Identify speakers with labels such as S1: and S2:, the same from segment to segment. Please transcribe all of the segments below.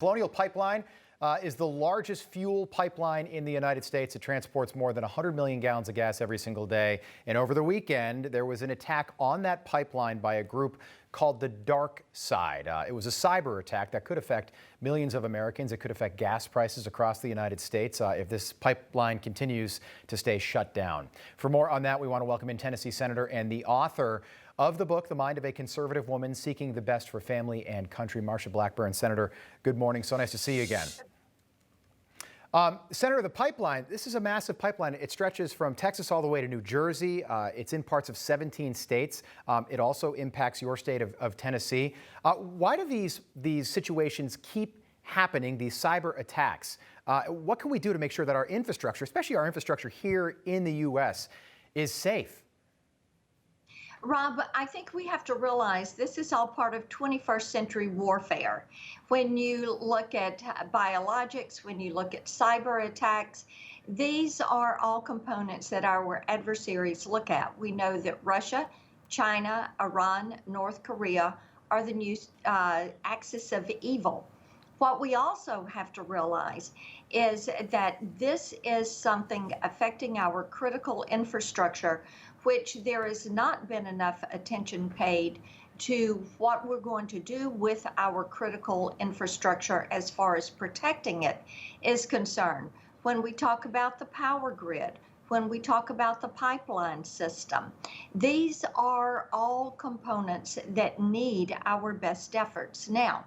S1: Colonial Pipeline is the largest fuel pipeline in the United States. It transports more than 100 million gallons of gas every single day. And over the weekend, there was an attack on that pipeline by a group called the Dark Side. It was a cyber attack that could affect millions of Americans. It could affect gas prices across the United States if this pipeline continues to stay shut down. For more on that, we want to welcome in Tennessee Senator and the author of the book, The Mind of a Conservative Woman Seeking the Best for Family and Country, Marsha Blackburn. Senator, good morning. So nice to see you again. Senator, the pipeline, this is a massive pipeline. It stretches from Texas all the way to New Jersey. It's in parts of 17 states. It also impacts your state of Tennessee. Why do these situations keep happening, these cyber attacks? What can we do to make sure that our infrastructure, especially our infrastructure here in the U.S., is safe?
S2: Rob, I think we have to realize this is all part of 21st century warfare. When you look at biologics, when you look at cyber attacks, these are all components that our adversaries look at. We know that Russia, China, Iran, North Korea are the new axis of evil. What we also have to realize is that this is something affecting our critical infrastructure, which there has not been enough attention paid to what we're going to do with our critical infrastructure as far as protecting it is concerned. When we talk about the power grid, when we talk about the pipeline system, these are all components that need our best efforts. Now,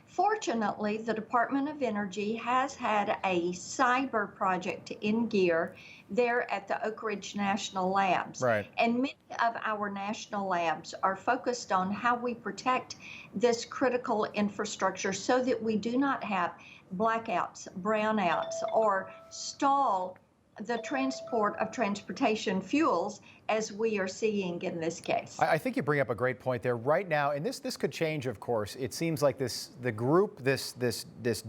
S2: fortunately, the Department of Energy has had a cyber project in gear there at the Oak Ridge National Labs.
S1: Right.
S2: And many of our national labs are focused on how we protect this critical infrastructure so that we do not have blackouts, brownouts, or stall the transport of transportation fuels as we are seeing in this case.
S1: I think you bring up a great point there right now, and this could change, of course. It seems like the group, this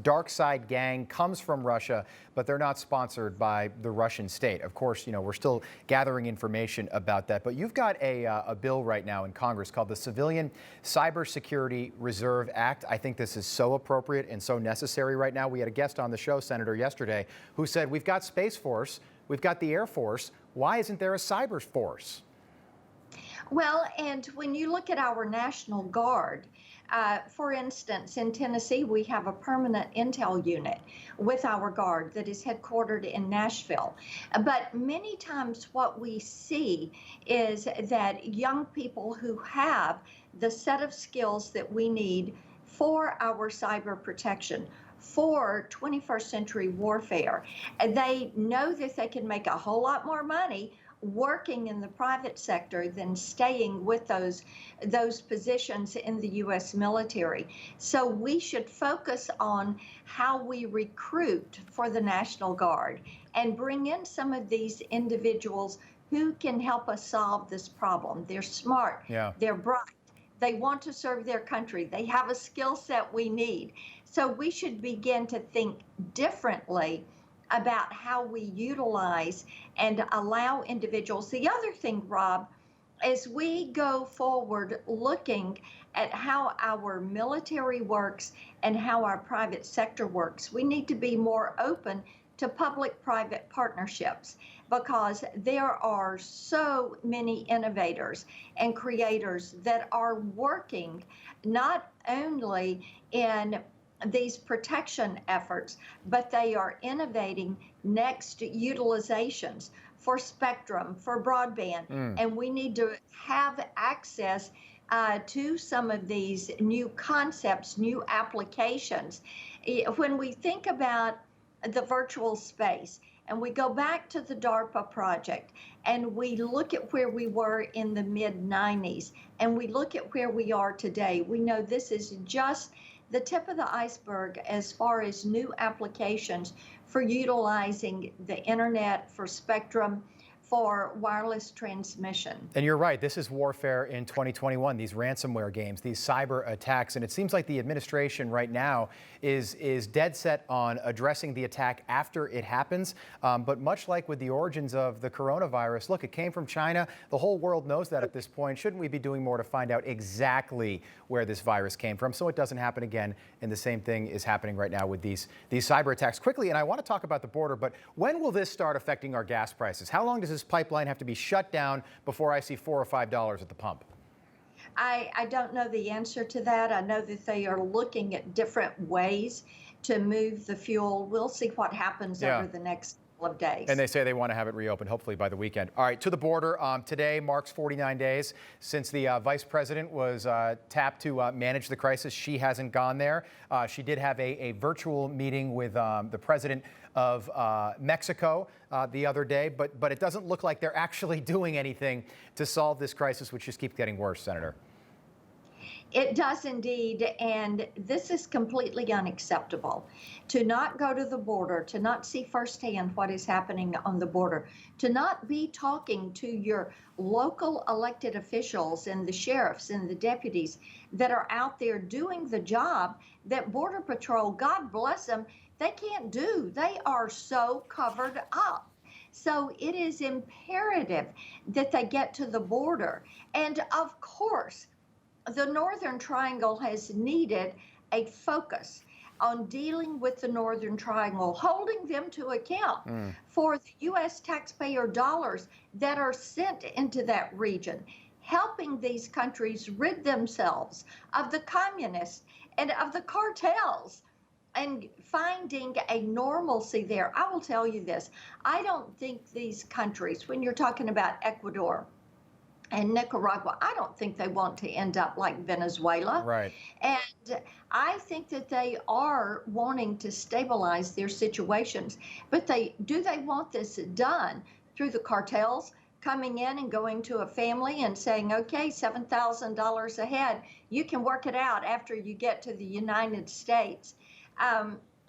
S1: dark side gang comes from Russia, but they're not sponsored by the Russian state. Of course, you know, we're still gathering information about that, but you've got a bill right now in Congress called the Civilian Cybersecurity Reserve Act. I think this is so appropriate and so necessary right now. We had a guest on the show, Senator, yesterday, who said we've got Space Force, we've got the Air Force. Why isn't there a cyber force?
S2: Well, and when you look at our National Guard, for instance, in Tennessee, we have a permanent intel unit with our Guard that is headquartered in Nashville. But many times what we see is that young people who have the set of skills that we need for our cyber protection, for 21st century warfare, they know that they can make a whole lot more money working in the private sector than staying with those positions in the U.S. military. So we should focus on how we recruit for the National Guard and bring in some of these individuals who can help us solve this problem. They're smart, they're bright, they want to serve their country, they have a skill set we need. So we should begin to think differently about how we utilize and allow individuals. The other thing, Rob, as we go forward looking at how our military works and how our private sector works, we need to be more open to public-private partnerships, because there are so many innovators and creators that are working not only in these protection efforts, but they are innovating next utilizations for spectrum, for broadband, and we need to have access to some of these new concepts, new applications. When we think about the virtual space, and we go back to the DARPA project, and we look at where we were in the mid-90s, and we look at where we are today, we know this is just the tip of the iceberg as far as new applications for utilizing the internet, for spectrum, for wireless transmission.
S1: And you're right, this is warfare in 2021, these ransomware games, these cyber attacks. And it seems like the administration right now is dead set on addressing the attack after it happens. But much like with the origins of the coronavirus, look, it came from China. The whole world knows that at this point. Shouldn't we be doing more to find out exactly where this virus came from so it doesn't happen again? And the same thing is happening right now with these cyber attacks. Quickly, and I want to talk about the border, but when will this start affecting our gas prices? How long does this pipeline have to be shut down before I see $4 or $5 at the pump?
S2: I don't know the answer to that. I know that they are looking at different ways to move the fuel. We'll see what happens over the next couple of days.
S1: And they say they want to have it reopened, hopefully by the weekend. All right, to the border. Today marks 49 days since the vice president was tapped to manage the crisis. She hasn't gone there. She did have a virtual meeting with the president of Mexico the other day, but it doesn't look like they're actually doing anything to solve this crisis, which just keeps getting worse, Senator.
S2: It does indeed, and this is completely unacceptable. To not go to the border, to not see firsthand what is happening on the border, to not be talking to your local elected officials and the sheriffs and the deputies that are out there doing the job that Border Patrol, God bless them, they can't do. They are so covered up. So it is imperative that they get to the border. And of course, the Northern Triangle has needed a focus on dealing with the Northern Triangle, holding them to account for the U.S. taxpayer dollars that are sent into that region, helping these countries rid themselves of the communists and of the cartels, and finding a normalcy there. I will tell you this, I don't think these countries, when you're talking about Ecuador and Nicaragua, I don't think they want to end up like Venezuela.
S1: Right.
S2: And I think that they are wanting to stabilize their situations. But do they want this done through the cartels coming in and going to a family and saying, okay, $7,000 a head, you can work it out after you get to the United States?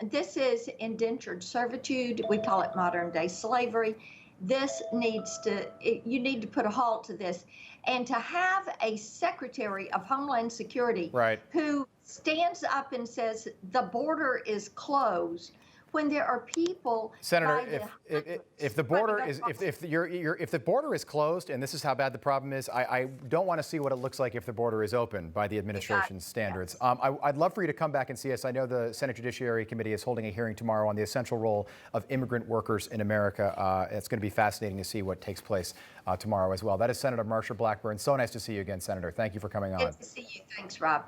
S2: This is indentured servitude. We call it modern day slavery. This you need to put a halt to this. And to have a Secretary of Homeland Security who stands up and says the border is closed when there are people.
S1: Senator, if the border is if the border is closed, and this is how bad the problem is, I don't want to see what it looks like if the border is open by the administration's standards. I'd love for you to come back and see us. I know the Senate Judiciary Committee is holding a hearing tomorrow on the essential role of immigrant workers in America. It's going to be fascinating to see what takes place tomorrow as well. That is Senator Marsha Blackburn. So nice to see you again, Senator. Thank you for coming on.
S2: Good to see you. Thanks, Rob.